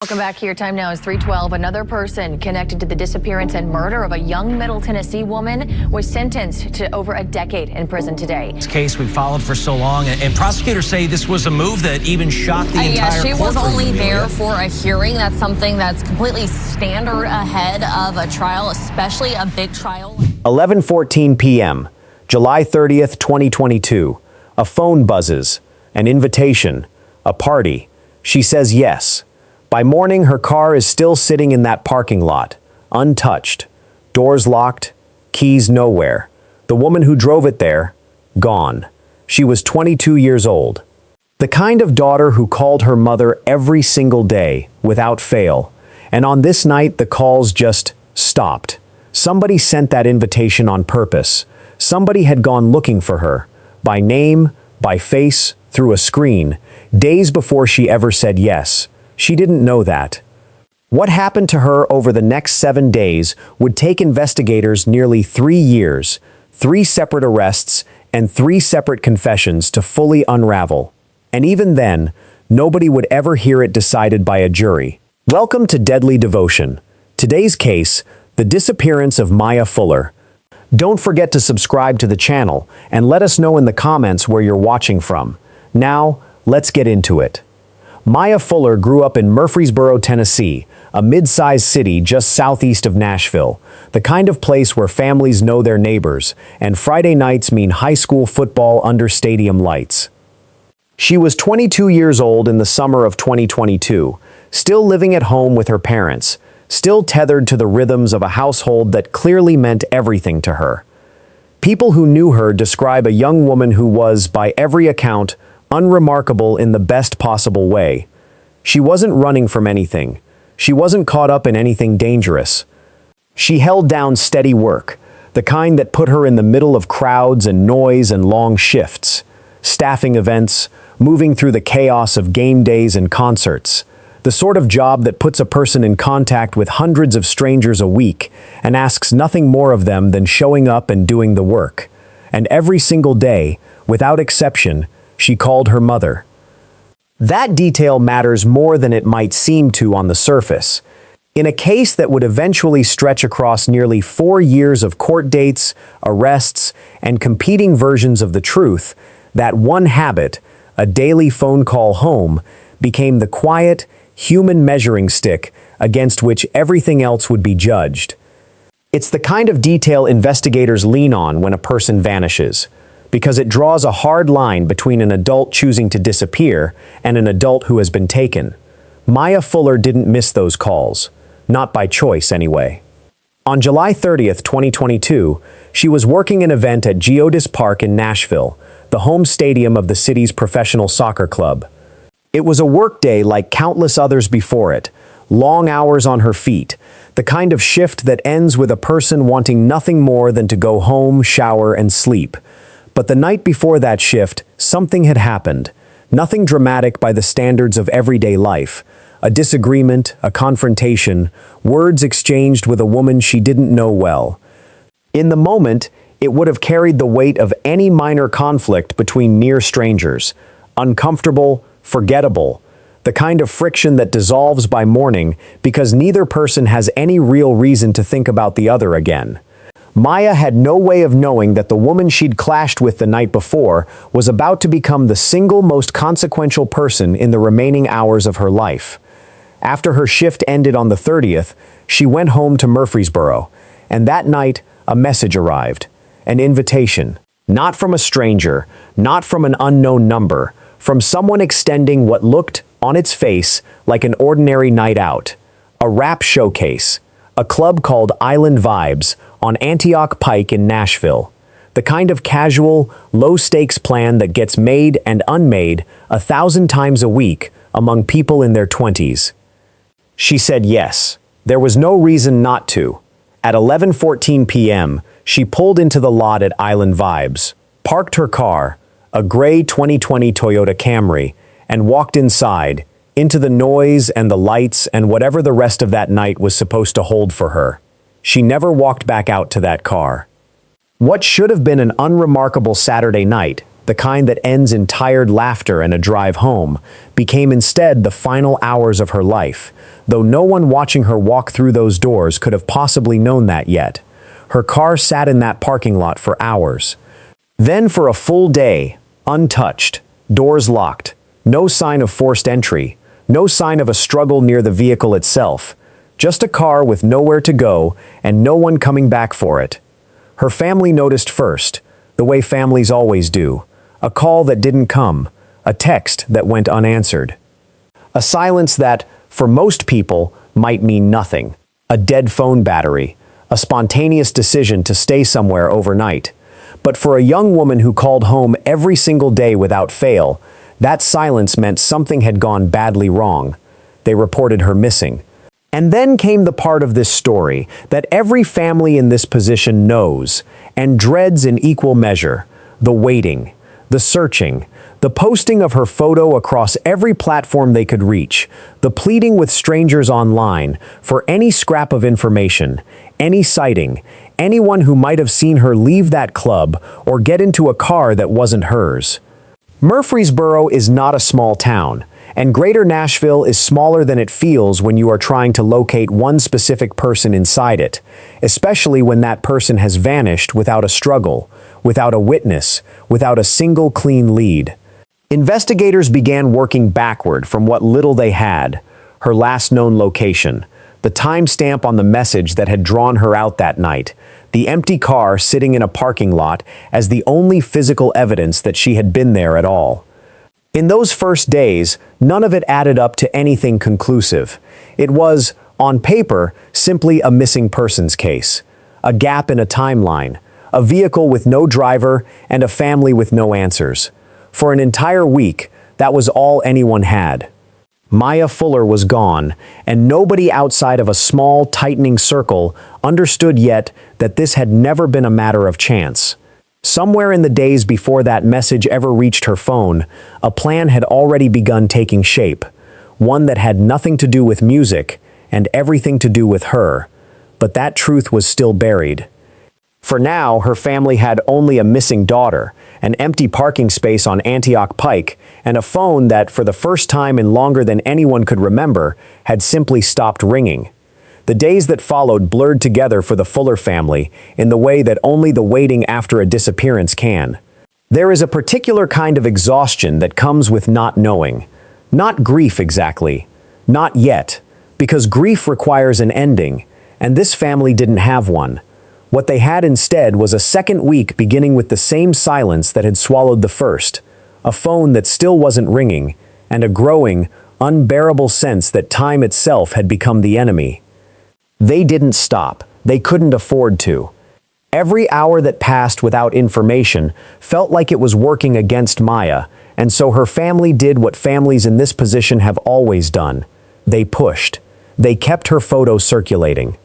Welcome back here. Time now is 3:12. Another person connected to the disappearance and murder of a young Middle Tennessee woman was sentenced to over a decade in prison today. This case we followed for so long, and prosecutors say this was a move that even shocked the entire courtroom. Yeah, she was only there Amelia. for a hearing. That's something that's completely standard ahead of a trial, especially a big trial. 11:14 p.m., July 30th, 2022. A phone buzzes, an invitation, a party. She says yes. By morning, her car is still sitting in that parking lot, untouched, doors locked, keys nowhere. The woman who drove it there, gone. She was 22 years old. The kind of daughter who called her mother every single day, without fail. And on this night, the calls just stopped. Somebody sent that invitation on purpose. Somebody had gone looking for her, by name, by face, through a screen, days before she ever said yes. She didn't know that. What happened to her over the next 7 days would take investigators nearly 3 years, 3 separate arrests, and 3 separate confessions to fully unravel. And even then, nobody would ever hear it decided by a jury. Welcome to Deadly Devotion. Today's case, the disappearance of Mya Fuller. Don't forget to subscribe to the channel and let us know in the comments where you're watching from. Now, let's get into it. Mya Fuller grew up in Murfreesboro, Tennessee, a mid-sized city just southeast of Nashville, the kind of place where families know their neighbors, and Friday nights mean high school football under stadium lights. She was 22 years old in the summer of 2022, still living at home with her parents, still tethered to the rhythms of a household that clearly meant everything to her. People who knew her describe a young woman who was, by every account, unremarkable in the best possible way. She wasn't running from anything. She wasn't caught up in anything dangerous. She held down steady work, the kind that put her in the middle of crowds and noise and long shifts, staffing events, moving through the chaos of game days and concerts, the sort of job that puts a person in contact with hundreds of strangers a week and asks nothing more of them than showing up and doing the work. And every single day, without exception, she called her mother. That detail matters more than it might seem to on the surface. In a case that would eventually stretch across nearly 4 years of court dates, arrests, and competing versions of the truth, that one habit, a daily phone call home, became the quiet, human measuring stick against which everything else would be judged. It's the kind of detail investigators lean on when a person vanishes, because it draws a hard line between an adult choosing to disappear and an adult who has been taken. Mya Fuller didn't miss those calls. Not by choice, anyway. On July 30th, 2022, she was working an event at Geodis Park in Nashville, the home stadium of the city's professional soccer club. It was a workday like countless others before it, long hours on her feet, the kind of shift that ends with a person wanting nothing more than to go home, shower, and sleep. But the night before that shift, something had happened. Nothing dramatic by the standards of everyday life. A disagreement, a confrontation, words exchanged with a woman she didn't know well. In the moment, it would have carried the weight of any minor conflict between near strangers. Uncomfortable, forgettable. The kind of friction that dissolves by morning because neither person has any real reason to think about the other again. Mya had no way of knowing that the woman she'd clashed with the night before was about to become the single most consequential person in the remaining hours of her life. After her shift ended on the 30th, she went home to Murfreesboro, and that night, a message arrived. An invitation. Not from a stranger, not from an unknown number, from someone extending what looked, on its face, like an ordinary night out. A rap showcase. A club called Island Vibes on Antioch Pike in Nashville. The kind of casual, low-stakes plan that gets made and unmade 1,000 times a week among people in their 20s. She said yes. There was no reason not to. At 11:14 p.m., she pulled into the lot at Island Vibes, parked her car, a gray 2020 Toyota Camry, and walked inside, into the noise and the lights and whatever the rest of that night was supposed to hold for her. She never walked back out to that car. What should have been an unremarkable Saturday night the kind that ends in tired laughter and a drive home, became instead the final hours of her life, though no one watching her walk through those doors could have possibly known that yet. Her car sat in that parking lot for hours. Then for a full day, untouched, doors locked, no sign of forced entry, no sign of a struggle near the vehicle itself, just a car with nowhere to go and no one coming back for it. Her family noticed first, the way families always do, a call that didn't come, a text that went unanswered. A silence that, for most people, might mean nothing, a dead phone battery, a spontaneous decision to stay somewhere overnight. But for a young woman who called home every single day without fail, that silence meant something had gone badly wrong. They reported her missing. And then came the part of this story that every family in this position knows and dreads in equal measure: the waiting, the searching, the posting of her photo across every platform they could reach, the pleading with strangers online for any scrap of information, any sighting, anyone who might have seen her leave that club or get into a car that wasn't hers. Murfreesboro is not a small town, and Greater Nashville is smaller than it feels when you are trying to locate one specific person inside it, especially when that person has vanished without a struggle, without a witness, without a single clean lead. Investigators began working backward from what little they had: her last known location, the timestamp on the message that had drawn her out that night, the empty car sitting in a parking lot as the only physical evidence that she had been there at all. In those first days, none of it added up to anything conclusive. It was, on paper, simply a missing persons case, a gap in a timeline, a vehicle with no driver, and a family with no answers. For an entire week, that was all anyone had. Mya Fuller was gone, and nobody outside of a small, tightening circle understood yet that this had never been a matter of chance. Somewhere in the days before that message ever reached her phone, a plan had already begun taking shape, one that had nothing to do with music and everything to do with her. But that truth was still buried. For now, her family had only a missing daughter, an empty parking space on Antioch Pike, and a phone that, for the first time in longer than anyone could remember, had simply stopped ringing. The days that followed blurred together for the Fuller family in the way that only the waiting after a disappearance can. There is a particular kind of exhaustion that comes with not knowing. Not grief exactly. Not yet. Because grief requires an ending, and this family didn't have one. What they had instead was a second week beginning with the same silence that had swallowed the first, a phone that still wasn't ringing, and a growing, unbearable sense that time itself had become the enemy. They didn't stop. They couldn't afford to. Every hour that passed without information felt like it was working against Mya, and so her family did what families in this position have always done. They pushed. They kept her photo circulating.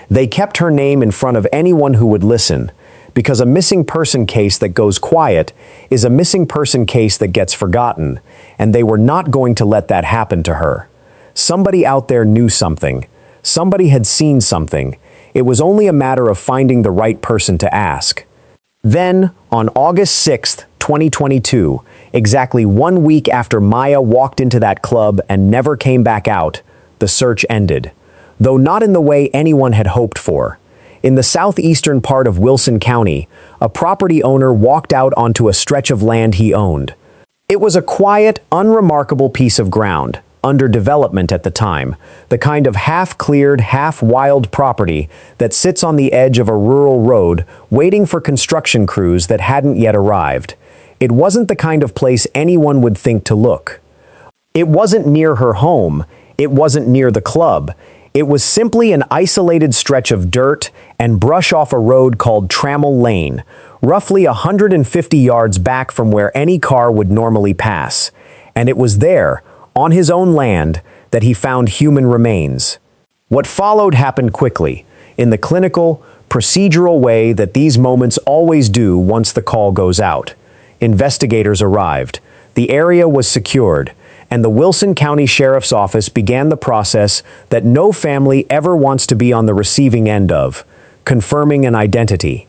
They kept her name in front of anyone who would listen, because a missing person case that goes quiet is a missing person case that gets forgotten, and they were not going to let that happen to her. Somebody out there knew something. Somebody had seen something. It was only a matter of finding the right person to ask. Then, on August 6th, 2022, exactly 1 week after Mya walked into that club and never came back out, the search ended. Though not in the way anyone had hoped for. In the southeastern part of Wilson County, a property owner walked out onto a stretch of land he owned. It was a quiet, unremarkable piece of ground, under development at the time, the kind of half-cleared, half-wild property that sits on the edge of a rural road waiting for construction crews that hadn't yet arrived. It wasn't the kind of place anyone would think to look. It wasn't near her home. It wasn't near the club. It was simply an isolated stretch of dirt and brush off a road called Trammell Lane, roughly 150 yards back from where any car would normally pass. And it was there, on his own land, that he found human remains. What followed happened quickly, in the clinical, procedural way that these moments always do once the call goes out. Investigators arrived. The area was secured, and the Wilson County Sheriff's Office began the process that no family ever wants to be on the receiving end of, confirming an identity.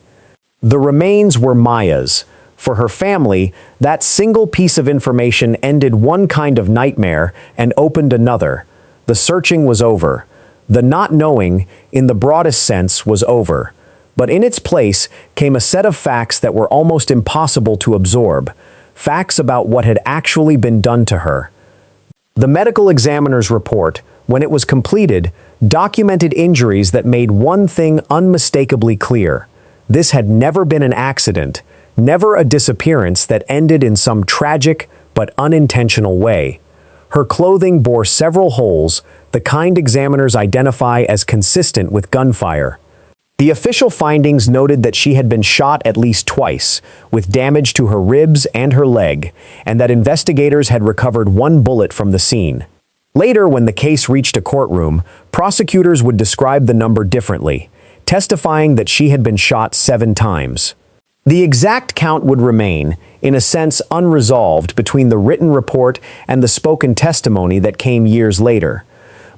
The remains were Mya's, For her family, that single piece of information ended one kind of nightmare and opened another. The searching was over. The not knowing, in the broadest sense, was over. But in its place came a set of facts that were almost impossible to absorb. Facts about what had actually been done to her. The medical examiner's report, when it was completed, documented injuries that made one thing unmistakably clear. This had never been an accident, never a disappearance that ended in some tragic but unintentional way. Her clothing bore several holes, the kind examiners identify as consistent with gunfire. The official findings noted that she had been shot at least twice, with damage to her ribs and her leg, and that investigators had recovered one bullet from the scene. Later, when the case reached a courtroom, prosecutors would describe the number differently, testifying that she had been shot 7 times. The exact count would remain, in a sense, unresolved between the written report and the spoken testimony that came years later.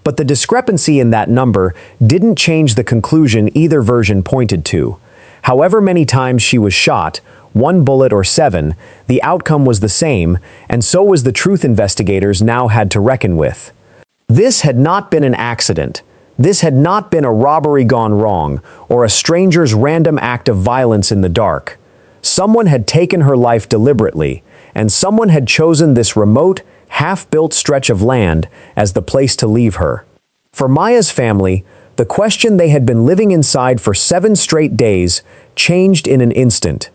But the discrepancy in that number didn't change the conclusion either version pointed to. However many times she was shot, 1 bullet or 7, the outcome was the same, and so was the truth investigators now had to reckon with. This had not been an accident. This had not been a robbery gone wrong, or a stranger's random act of violence in the dark. Someone had taken her life deliberately, and someone had chosen this remote, half-built stretch of land as the place to leave her. For Mya's family, the question they had been living inside for 7 straight days changed in an instant.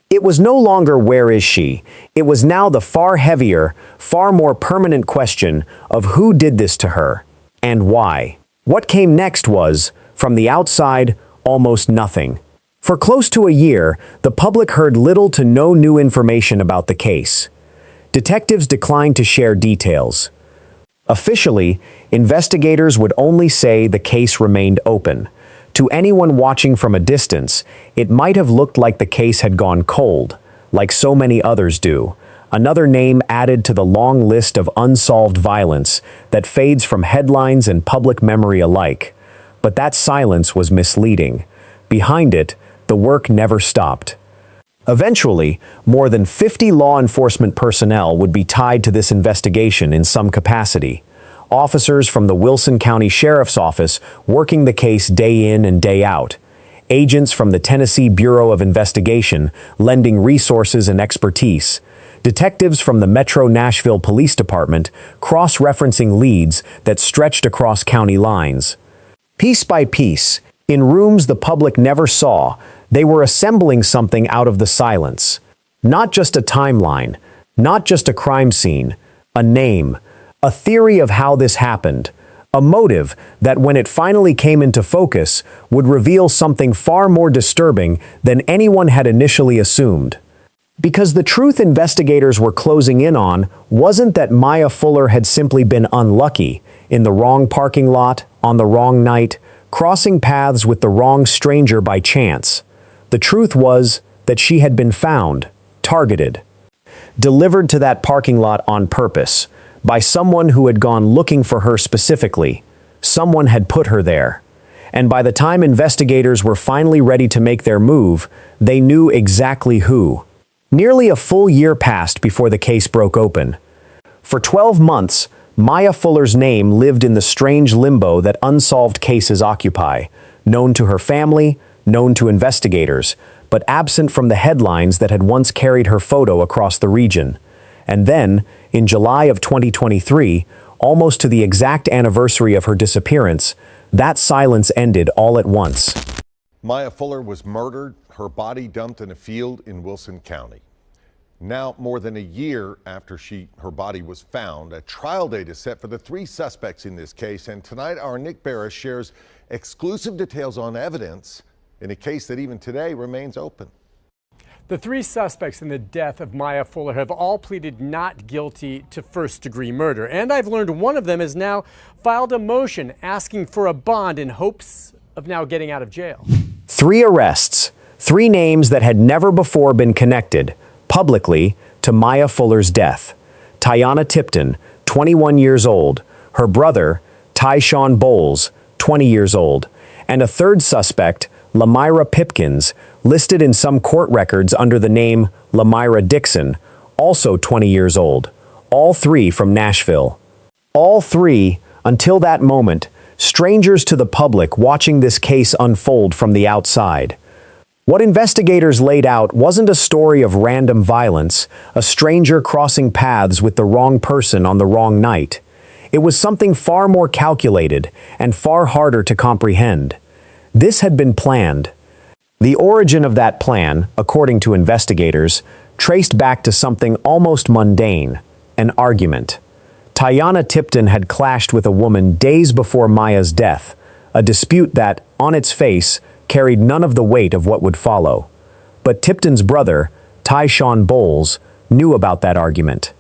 It was no longer where is she, it was now the far heavier, far more permanent question of who did this to her, and why. What came next was, from the outside, almost nothing. For close to a year, the public heard little to no new information about the case. Detectives declined to share details. Officially, investigators would only say the case remained open. To anyone watching from a distance, it might have looked like the case had gone cold, like so many others do. Another name added to the long list of unsolved violence that fades from headlines and public memory alike. But that silence was misleading. Behind it, the work never stopped. Eventually, more than 50 law enforcement personnel would be tied to this investigation in some capacity. Officers from the Wilson County Sheriff's Office working the case day in and day out. Agents from the Tennessee Bureau of Investigation lending resources and expertise. Detectives from the Metro Nashville Police Department cross-referencing leads that stretched across county lines. Piece by piece, in rooms the public never saw, they were assembling something out of the silence. Not just a timeline, not just a crime scene, a name, a theory of how this happened, a motive that when it finally came into focus would reveal something far more disturbing than anyone had initially assumed. Because the truth investigators were closing in on wasn't that Mya Fuller had simply been unlucky, in the wrong parking lot, on the wrong night, crossing paths with the wrong stranger by chance. The truth was that she had been found, targeted, delivered to that parking lot on purpose, by someone who had gone looking for her specifically. Someone had put her there. And by the time investigators were finally ready to make their move, they knew exactly who. Nearly a full year passed before the case broke open. For 12 months, Mya Fuller's name lived in the strange limbo that unsolved cases occupy, known to her family, known to investigators, but absent from the headlines that had once carried her photo across the region. And then, in July of 2023, almost to the exact anniversary of her disappearance, that silence ended all at once. Mya Fuller was murdered, her body dumped in a field in Wilson County. Now, more than a year after her body was found, a trial date is set for the 3 suspects in this case, and tonight our Nick Barris shares exclusive details on evidence in a case that even today remains open. The 3 suspects in the death of Mya Fuller have all pleaded not guilty to first-degree murder. And I've learned one of them has now filed a motion asking for a bond in hopes of now getting out of jail. 3 arrests, 3 names that had never before been connected, publicly, to Mya Fuller's death. Tiana Tipton, 21 years old, her brother, Tyshawn Bowles, 20 years old, and a third suspect, Lamyra Pipkins, listed in some court records under the name Lamyra Dixon, also 20 years old. All three from Nashville. All three, until that moment, strangers to the public watching this case unfold from the outside. What investigators laid out wasn't a story of random violence, a stranger crossing paths with the wrong person on the wrong night. It was something far more calculated and far harder to comprehend. This had been planned. The origin of that plan, according to investigators, traced back to something almost mundane, an argument. Tiana Tipton had clashed with a woman days before Mya's death, a dispute that, on its face, carried none of the weight of what would follow. But Tipton's brother, Tyshawn Bowles, knew about that argument.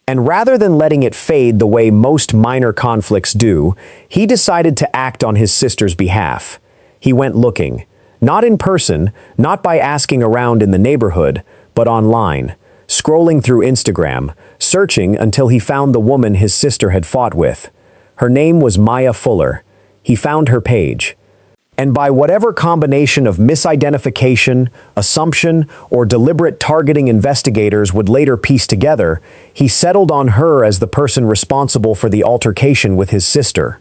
And rather than letting it fade the way most minor conflicts do, he decided to act on his sister's behalf. He went looking, not in person, not by asking around in the neighborhood, but online, scrolling through Instagram, searching until he found the woman his sister had fought with. Her name was Mya Fuller. He found her page. And by whatever combination of misidentification, assumption, or deliberate targeting investigators would later piece together, he settled on her as the person responsible for the altercation with his sister.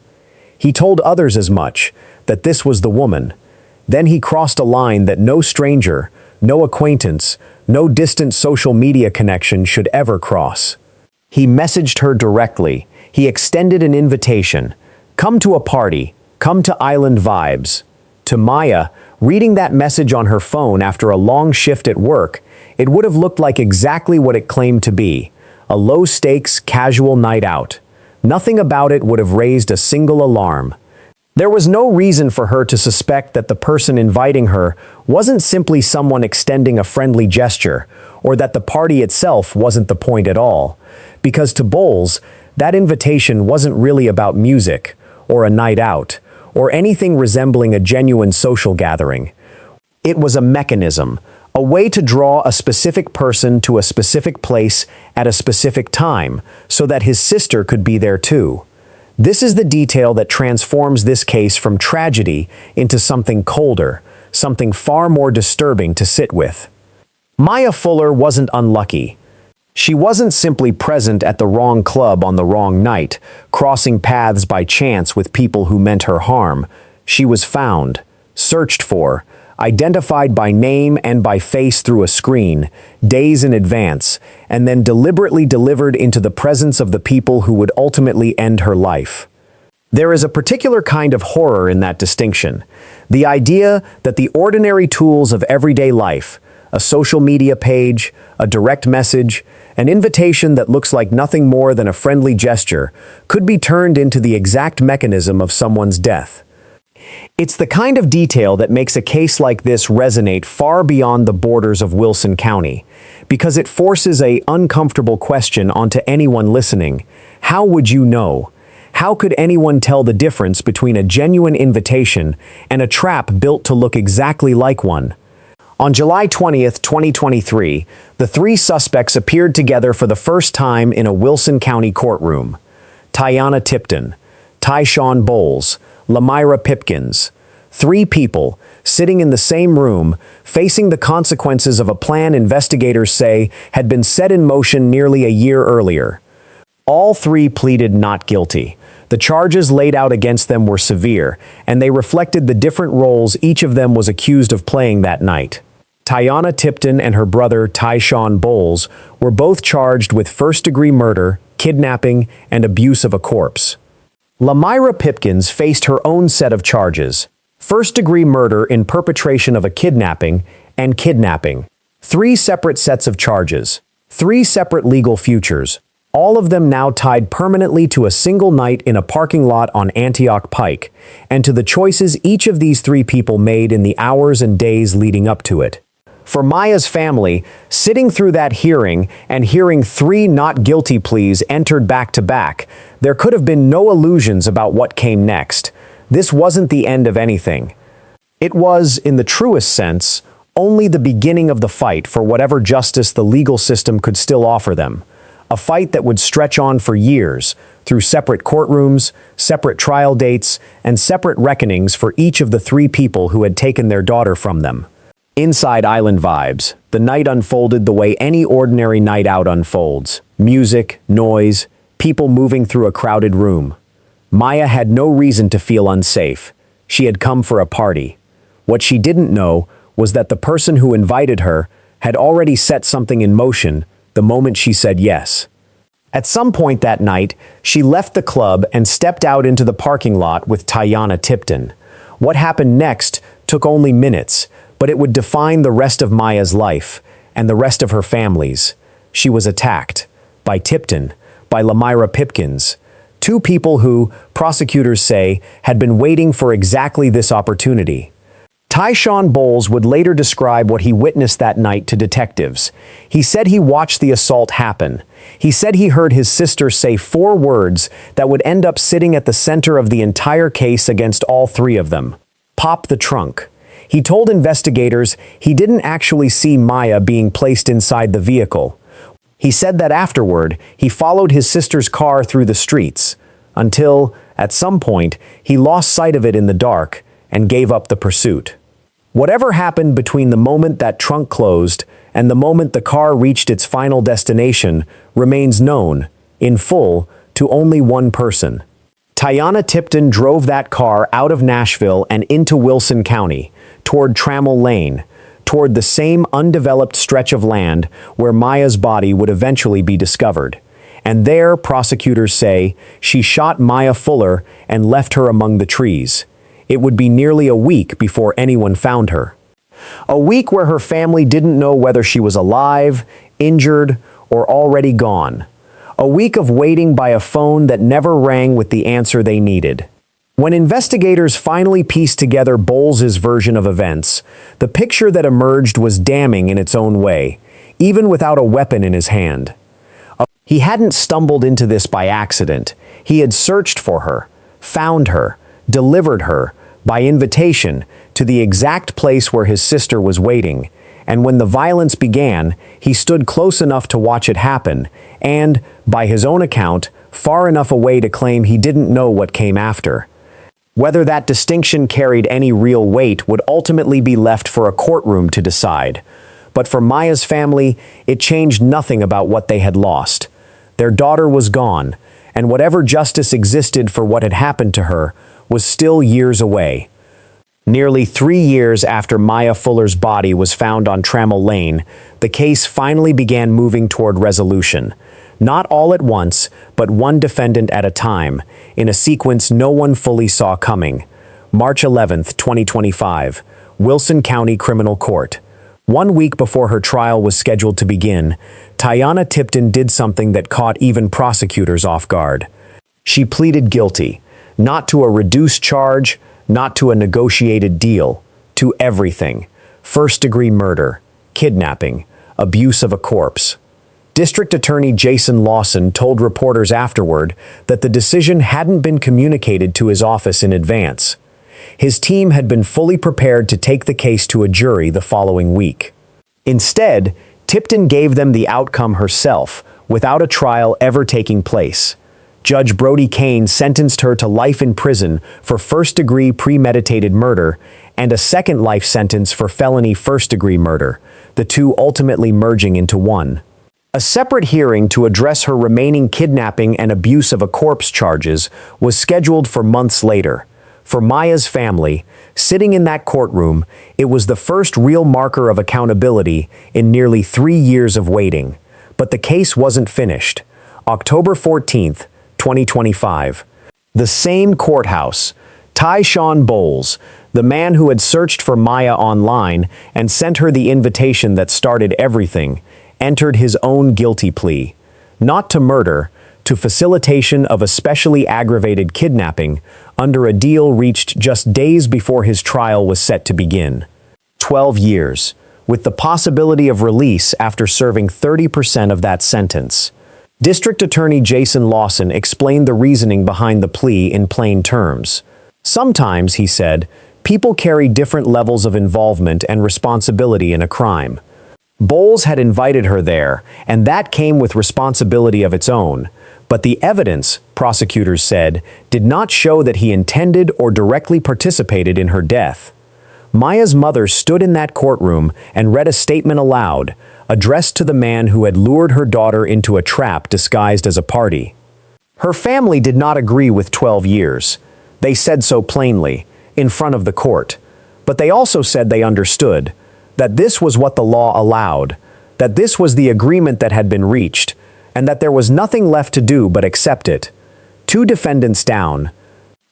He told others as much, that this was the woman. Then he crossed a line that no stranger, no acquaintance, no distant social media connection should ever cross. He messaged her directly. He extended an invitation. Come to a party. Come to Island Vibes. To Mya, reading that message on her phone after a long shift at work, it would have looked like exactly what it claimed to be, a low-stakes, casual night out. Nothing about it would have raised a single alarm. There was no reason for her to suspect that the person inviting her wasn't simply someone extending a friendly gesture, or that the party itself wasn't the point at all. Because to Bowles, that invitation wasn't really about music, or a night out, or anything resembling a genuine social gathering. It was a mechanism, a way to draw a specific person to a specific place at a specific time, so that his sister could be there too. This is the detail that transforms this case from tragedy into something colder, something far more disturbing to sit with. Mya Fuller wasn't unlucky. She wasn't simply present at the wrong club on the wrong night, crossing paths by chance with people who meant her harm. She was found, searched for, identified by name and by face through a screen, days in advance, and then deliberately delivered into the presence of the people who would ultimately end her life. There is a particular kind of horror in that distinction, the idea that the ordinary tools of everyday life, a social media page, a direct message, an invitation that looks like nothing more than a friendly gesture, could be turned into the exact mechanism of someone's death. It's the kind of detail that makes a case like this resonate far beyond the borders of Wilson County, because it forces an uncomfortable question onto anyone listening. How would you know? How could anyone tell the difference between a genuine invitation and a trap built to look exactly like one? On July 20th, 2023, the three suspects appeared together for the first time in a Wilson County courtroom. Tiana Tipton, Tyshawn Bowles, Lamyra Pipkins. Three people, sitting in the same room, facing the consequences of a plan investigators say had been set in motion nearly a year earlier. All three pleaded not guilty. The charges laid out against them were severe, and they reflected the different roles each of them was accused of playing that night. Tiana Tipton and her brother Tyshawn Bowles were both charged with first-degree murder, kidnapping, and abuse of a corpse. Lamyra Pipkins faced her own set of charges: first-degree murder in perpetration of a kidnapping and kidnapping. Three separate sets of charges, three separate legal futures, all of them now tied permanently to a single night in a parking lot on Antioch Pike, and to the choices each of these three people made in the hours and days leading up to it. For Mya's family, sitting through that hearing and hearing three not guilty pleas entered back to back, there could have been no illusions about what came next. This wasn't the end of anything. It was, in the truest sense, only the beginning of the fight for whatever justice the legal system could still offer them. A fight that would stretch on for years, through separate courtrooms, separate trial dates, and separate reckonings for each of the three people who had taken their daughter from them. Inside Island vibes, the night unfolded the way any ordinary night out unfolds. Music, noise, people moving through a crowded room. Mya had no reason to feel unsafe. She had come for a party. What she didn't know was that the person who invited her had already set something in motion the moment she said yes. At some point that night, she left the club and stepped out into the parking lot with Tiana Tipton. What happened next took only minutes, but it would define the rest of Mya's life and the rest of her family's. She was attacked by Tipton, by Lamira Pipkins, two people who, prosecutors say, had been waiting for exactly this opportunity. Tyshawn Bowles would later describe what he witnessed that night to detectives. He said he watched the assault happen. He said he heard his sister say 4 words that would end up sitting at the center of the entire case against all 3 of them. Pop the trunk. He told investigators he didn't actually see Mya being placed inside the vehicle. He said that afterward, he followed his sister's car through the streets, until, at some point, he lost sight of it in the dark and gave up the pursuit. Whatever happened between the moment that trunk closed and the moment the car reached its final destination remains known, in full, to only one person. Tiana Tipton drove that car out of Nashville and into Wilson County, toward Trammell Lane, toward the same undeveloped stretch of land where Mya's body would eventually be discovered. And there, prosecutors say, she shot Mya Fuller and left her among the trees. It would be nearly a week before anyone found her. A week where her family didn't know whether she was alive, injured, or already gone. A week of waiting by a phone that never rang with the answer they needed. When investigators finally pieced together Bowles' version of events, the picture that emerged was damning in its own way, even without a weapon in his hand. He hadn't stumbled into this by accident. He had searched for her, found her, delivered her, by invitation, to the exact place where his sister was waiting, and when the violence began, he stood close enough to watch it happen, and, by his own account, far enough away to claim he didn't know what came after. Whether that distinction carried any real weight would ultimately be left for a courtroom to decide. But for Mya's family, it changed nothing about what they had lost. Their daughter was gone, and whatever justice existed for what had happened to her was still years away. Nearly 3 years after Mya Fuller's body was found on Trammell Lane, the case finally began moving toward resolution. Not all at once, but one defendant at a time, in a sequence no one fully saw coming. March 11, 2025, Wilson County Criminal Court. 1 week before her trial was scheduled to begin, Tiana Tipton did something that caught even prosecutors off guard. She pleaded guilty. Not to a reduced charge, not to a negotiated deal, to everything. First-degree murder, kidnapping, abuse of a corpse. District Attorney Jason Lawson told reporters afterward that the decision hadn't been communicated to his office in advance. His team had been fully prepared to take the case to a jury the following week. Instead, Tipton gave them the outcome herself, without a trial ever taking place. Judge Brody Kane sentenced her to life in prison for first-degree premeditated murder and a second life sentence for felony first-degree murder, the two ultimately merging into one. A separate hearing to address her remaining kidnapping and abuse of a corpse charges was scheduled for months later. For Mya's family, sitting in that courtroom, it was the first real marker of accountability in nearly 3 years of waiting. But the case wasn't finished. October 14th, 2025. The same courthouse. Tyshawn Bowles, the man who had searched for Mya online and sent her the invitation that started everything, entered his own guilty plea. Not to murder, to facilitation of a specially aggravated kidnapping under a deal reached just days before his trial was set to begin. 12 years, with the possibility of release after serving 30% of that sentence. District Attorney Jason Lawson explained the reasoning behind the plea in plain terms. Sometimes, he said, people carry different levels of involvement and responsibility in a crime. Bowles had invited her there, and that came with responsibility of its own. But the evidence, prosecutors said, did not show that he intended or directly participated in her death. Mya's mother stood in that courtroom and read a statement aloud, addressed to the man who had lured her daughter into a trap disguised as a party. Her family did not agree with 12 years. They said so plainly, in front of the court. But they also said they understood, that this was what the law allowed, that this was the agreement that had been reached, and that there was nothing left to do but accept it. 2 defendants down.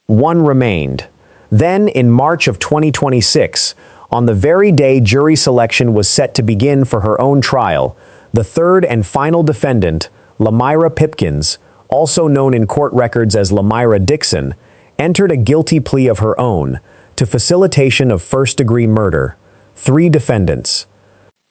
1 remained. Then, in March of 2026, on the very day jury selection was set to begin for her own trial, the third and final defendant, Lamyra Pipkins, also known in court records as Lamyra Dixon, entered a guilty plea of her own to facilitation of first-degree murder. 3 defendants.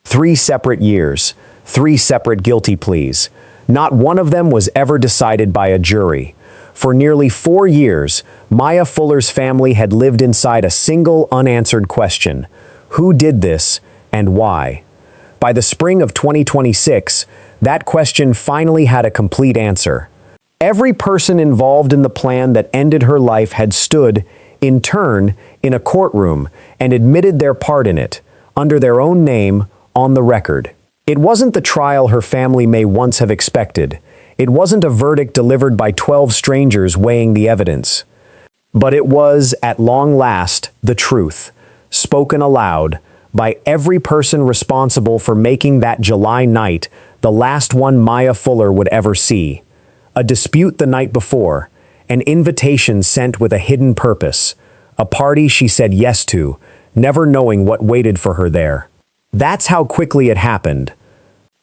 3 separate years. 3 separate guilty pleas. Not one of them was ever decided by a jury. For nearly 4 years, Mya Fuller's family had lived inside a single unanswered question: who did this and why? By the spring of 2026, that question finally had a complete answer. Every person involved in the plan that ended her life had stood, in turn, in a courtroom and admitted their part in it, under their own name, on the record. It wasn't the trial her family may once have expected. It wasn't a verdict delivered by 12 strangers weighing the evidence. But it was, at long last, the truth, spoken aloud, by every person responsible for making that July night the last one Mya Fuller would ever see. A dispute the night before, an invitation sent with a hidden purpose, a party she said yes to, never knowing what waited for her there. That's how quickly it happened.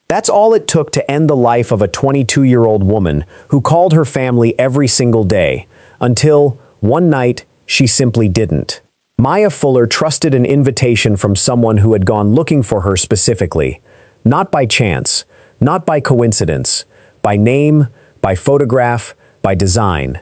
That's all it took to end the life of a 22-year-old woman who called her family every single day, until, one night, she simply didn't. Mya Fuller trusted an invitation from someone who had gone looking for her specifically, not by chance, not by coincidence, by name, by photograph, by design.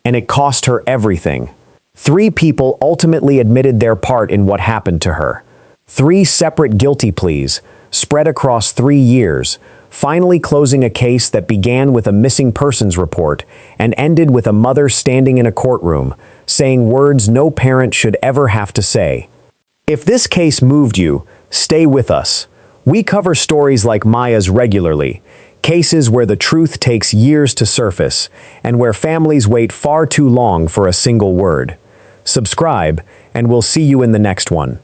And it cost her everything. 3 people ultimately admitted their part in what happened to her. 3 separate guilty pleas, spread across 3 years, finally closing a case that began with a missing persons report and ended with a mother standing in a courtroom, saying words no parent should ever have to say. If this case moved you, stay with us. We cover stories like Mya's regularly, cases where the truth takes years to surface, and where families wait far too long for a single word. Subscribe, and we'll see you in the next one.